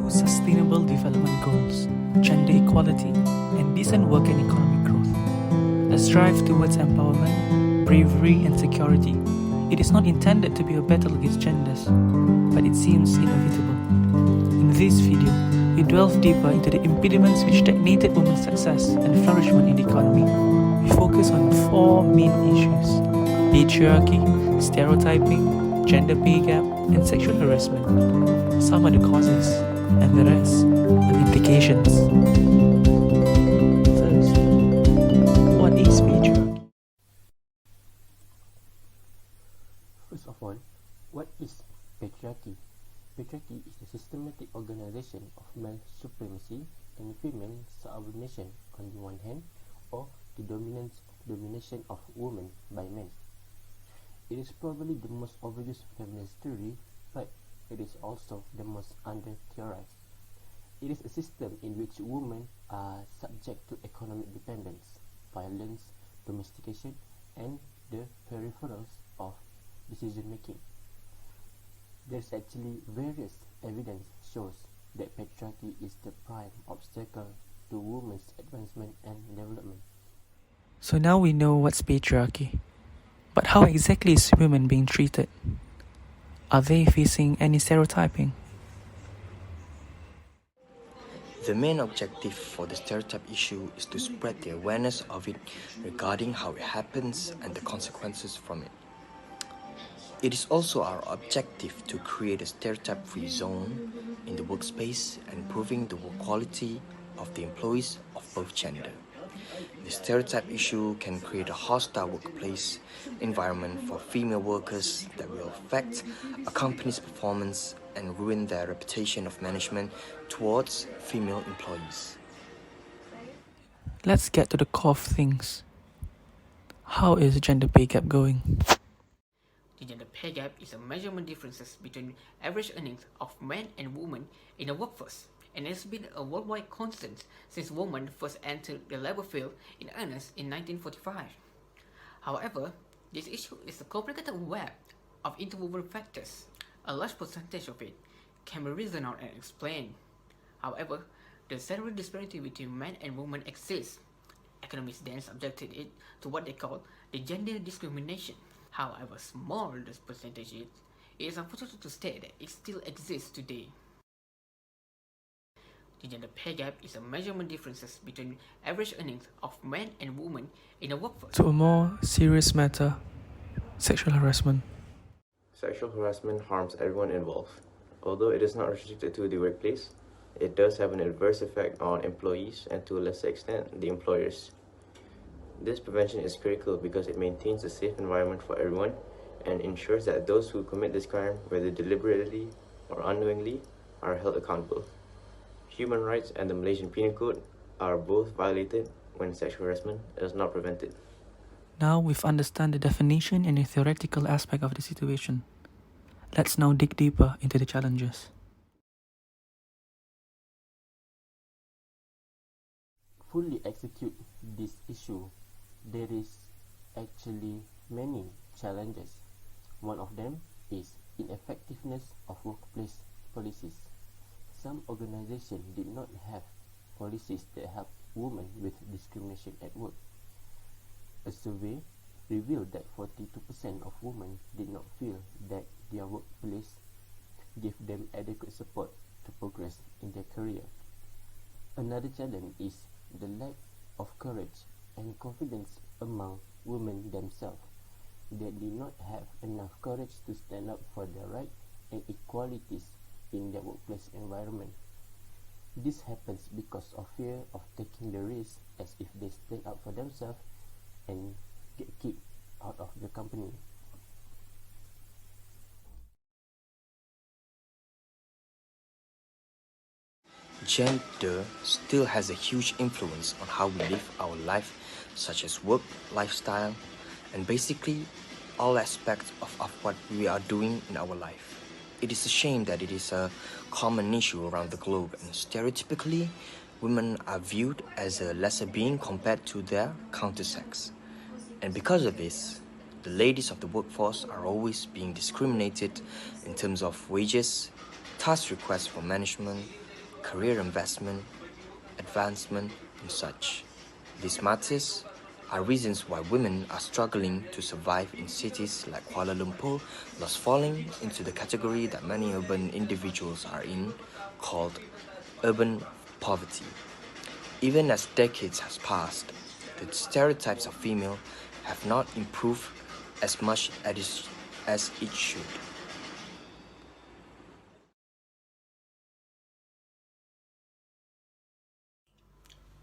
two sustainable development goals, gender equality and decent work and economic growth. A strive towards empowerment, bravery and security. It is not intended to be a battle against genders, but it seems inevitable. In this video, we delve deeper into the impediments which stagnated women's success and flourishment in the economy. We focus on four main issues: patriarchy, stereotyping, gender pay gap, and sexual harassment. Some are the causes, and the rest are the implications. First, what is patriarchy? First of all, what is patriarchy? Patriarchy is the systematic organization of male supremacy and female subordination on the one hand, or the domination of women by men. It is probably the most obvious feminist theory, but it is also the most under-theorized. It is a system in which women are subject to economic dependence, violence, domestication, and the peripherals of decision-making. There's actually various evidence shows that patriarchy is the prime obstacle to women's advancement and development. So now we know what's patriarchy. But how exactly is women being treated? Are they facing any stereotyping? The main objective for the stereotype issue is to spread the awareness of it regarding how it happens and the consequences from it. It is also our objective to create a stereotype-free zone in the workspace and improving the work quality of the employees of both gender. The stereotype issue can create a hostile workplace environment for female workers that will affect a company's performance and ruin their reputation of management towards female employees. Let's get to the core of things. How is the gender pay gap going? The gender pay gap is a measurement differences between average earnings of men and women in the workforce, and has been a worldwide constant since women first entered the labor field in earnest in 1945. However, this issue is a complicated web of interwoven factors. A large percentage of it can be reasoned out and explained. However, the salary disparity between men and women exists. Economists then subjected it to what they call the gender discrimination. However small this percentage is, it is unfortunate to state that it still exists today. The gender pay gap is a measurement differences between average earnings of men and women in the workforce. To a more serious matter, sexual harassment. Sexual harassment harms everyone involved. Although it is not restricted to the workplace, it does have an adverse effect on employees and to a lesser extent, the employers. This prevention is critical because it maintains a safe environment for everyone and ensures that those who commit this crime, whether deliberately or unknowingly, are held accountable. Human rights and the Malaysian Penal Code are both violated when sexual harassment is not prevented. Now we've understood the definition and the theoretical aspect of the situation. Let's now dig deeper into the challenges. Fully execute this issue, there is actually many challenges. One of them is ineffectiveness of workplace policies. Some organizations did not have policies that help women with discrimination at work. A survey revealed that 42% of women did not feel that their workplace gave them adequate support to progress in their career. Another challenge is the lack of courage and confidence among women themselves. They did not have enough courage to stand up for their rights and equalities in their workplace environment. This happens because of fear of taking the risk, as if they stand up for themselves and get kicked out of the company. Gender still has a huge influence on how we live our life, such as work, lifestyle, and basically all aspects of what we are doing in our life. It is a shame that it is a common issue around the globe, and stereotypically, women are viewed as a lesser being compared to their countersex. And because of this, the ladies of the workforce are always being discriminated in terms of wages, task requests for management, career investment, advancement, and such. These matters are reasons why women are struggling to survive in cities like Kuala Lumpur, thus falling into the category that many urban individuals are in, called urban poverty. Even as decades has passed, the stereotypes of female have not improved as much as it should.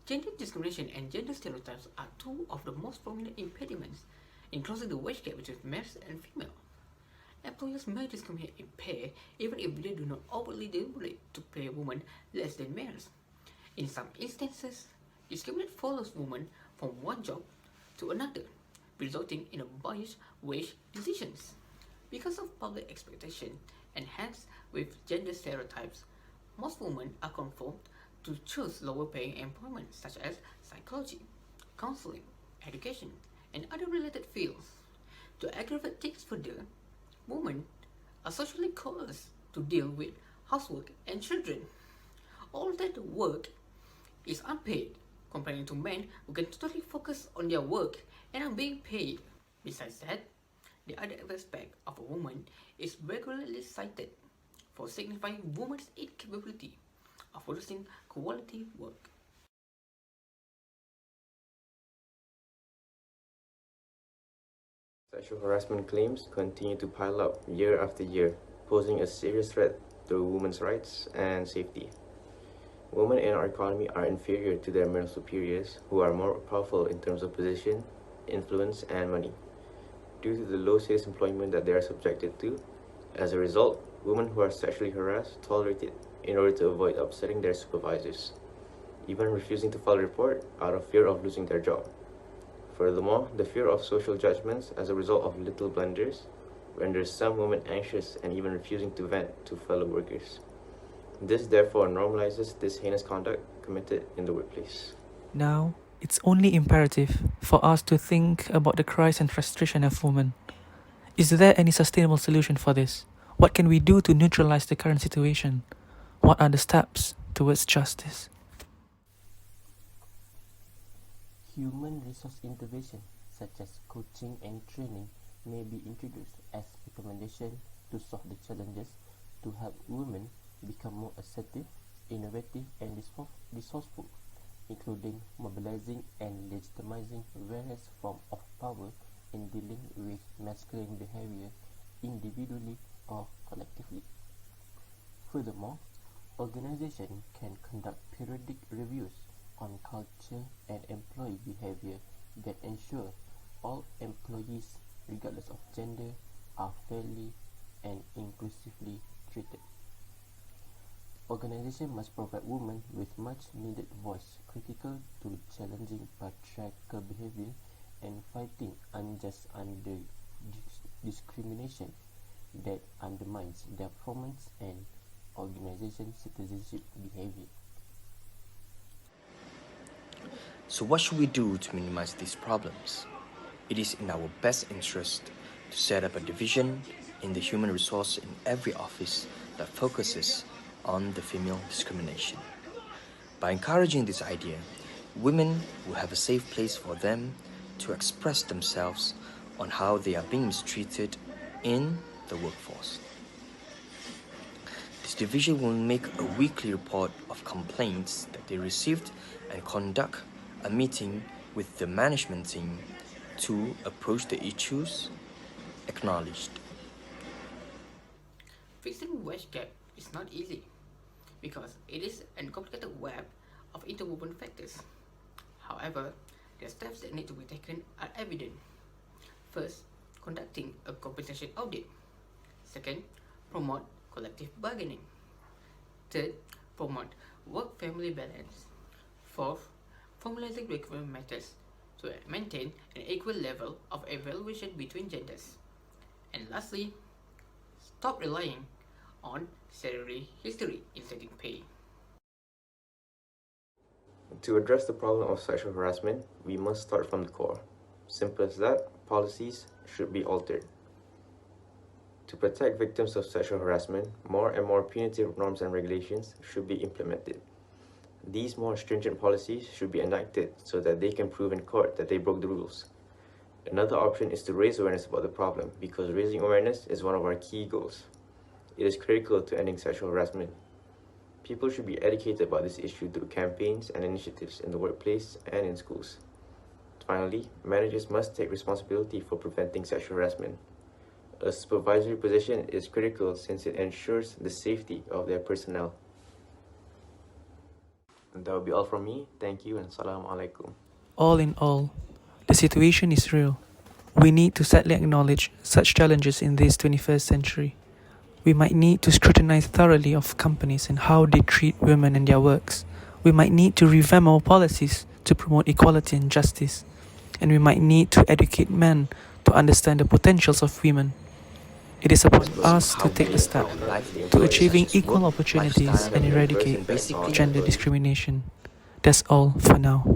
Gender discrimination and gender stereotypes are two of the most prominent impediments in closing the wage gap between males and female. Employers may discriminate in pay even if they do not overtly deliberate to pay women less than males. In some instances, discrimination follows women from one job to another, resulting in a biased wage decisions. Because of public expectation and hence with gender stereotypes, most women are conformed to choose lower paying employment such as psychology, counseling, education, and other related fields. To aggravate things further, women are socially coerced to deal with housework and children. All that work is unpaid compared to men who can totally focus on their work and are being paid. Besides that, the other aspect of a woman is regularly cited for signifying women's incapability of producing quality work. Sexual harassment claims continue to pile up year after year, posing a serious threat to women's rights and safety. Women in our economy are inferior to their male superiors, who are more powerful in terms of position, influence, and money, due to the low sales employment that they are subjected to. As a result, women who are sexually harassed tolerate it in order to avoid upsetting their supervisors, even refusing to file a report out of fear of losing their job. Furthermore, the fear of social judgments as a result of little blunders renders some women anxious and even refusing to vent to fellow workers. This therefore normalizes this heinous conduct committed in the workplace. Now, it's only imperative for us to think about the cries and frustration of women. Is there any sustainable solution for this? What can we do to neutralize the current situation? What are the steps towards justice? Human resource intervention such as coaching and training may be introduced as recommendation to solve the challenges to help women become more assertive, innovative, and resourceful, including mobilizing and legitimizing various forms of power in dealing with masculine behavior individually or collectively. Furthermore, organizations can conduct periodic reviews on culture and employee behavior that ensure all employees, regardless of gender, are fairly and inclusively treated. Organizations must provide women with much needed voice critical to challenging patriarchal behavior and fighting unjust discrimination that undermines their performance and organization citizenship behavior. So what should we do to minimize these problems? It is in our best interest to set up a division in the human resource in every office that focuses on the female discrimination. By encouraging this idea, women will have a safe place for them to express themselves on how they are being mistreated in the workforce. This division will make a weekly report of complaints that they received and conduct a meeting with the management team to approach the issues acknowledged. Fixing wage gap is not easy because it is a complicated web of interwoven factors. However, the steps that need to be taken are evident. First, conducting a compensation audit. Second, promote collective bargaining. Third, promote work-family balance. Fourth, formalizing recruitment methods to maintain an equal level of evaluation between genders. And lastly, stop relying on salary history in setting pay. To address the problem of sexual harassment, we must start from the core. Simple as that, policies should be altered. To protect victims of sexual harassment, more and more punitive norms and regulations should be implemented. These more stringent policies should be enacted so that they can prove in court that they broke the rules. Another option is to raise awareness about the problem, because raising awareness is one of our key goals. It is critical to ending sexual harassment. People should be educated about this issue through campaigns and initiatives in the workplace and in schools. Finally, managers must take responsibility for preventing sexual harassment. A supervisory position is critical since it ensures the safety of their personnel. And that will be all from me. Thank you and Assalamu alaikum. All in all, the situation is real. We need to sadly acknowledge such challenges in this 21st century. We might need to scrutinize thoroughly of companies and how they treat women and their works. We might need to revamp our policies to promote equality and justice. And we might need to educate men to understand the potentials of women. It is upon us to take a step to achieving equal opportunities and eradicate gender discrimination. That's all for now.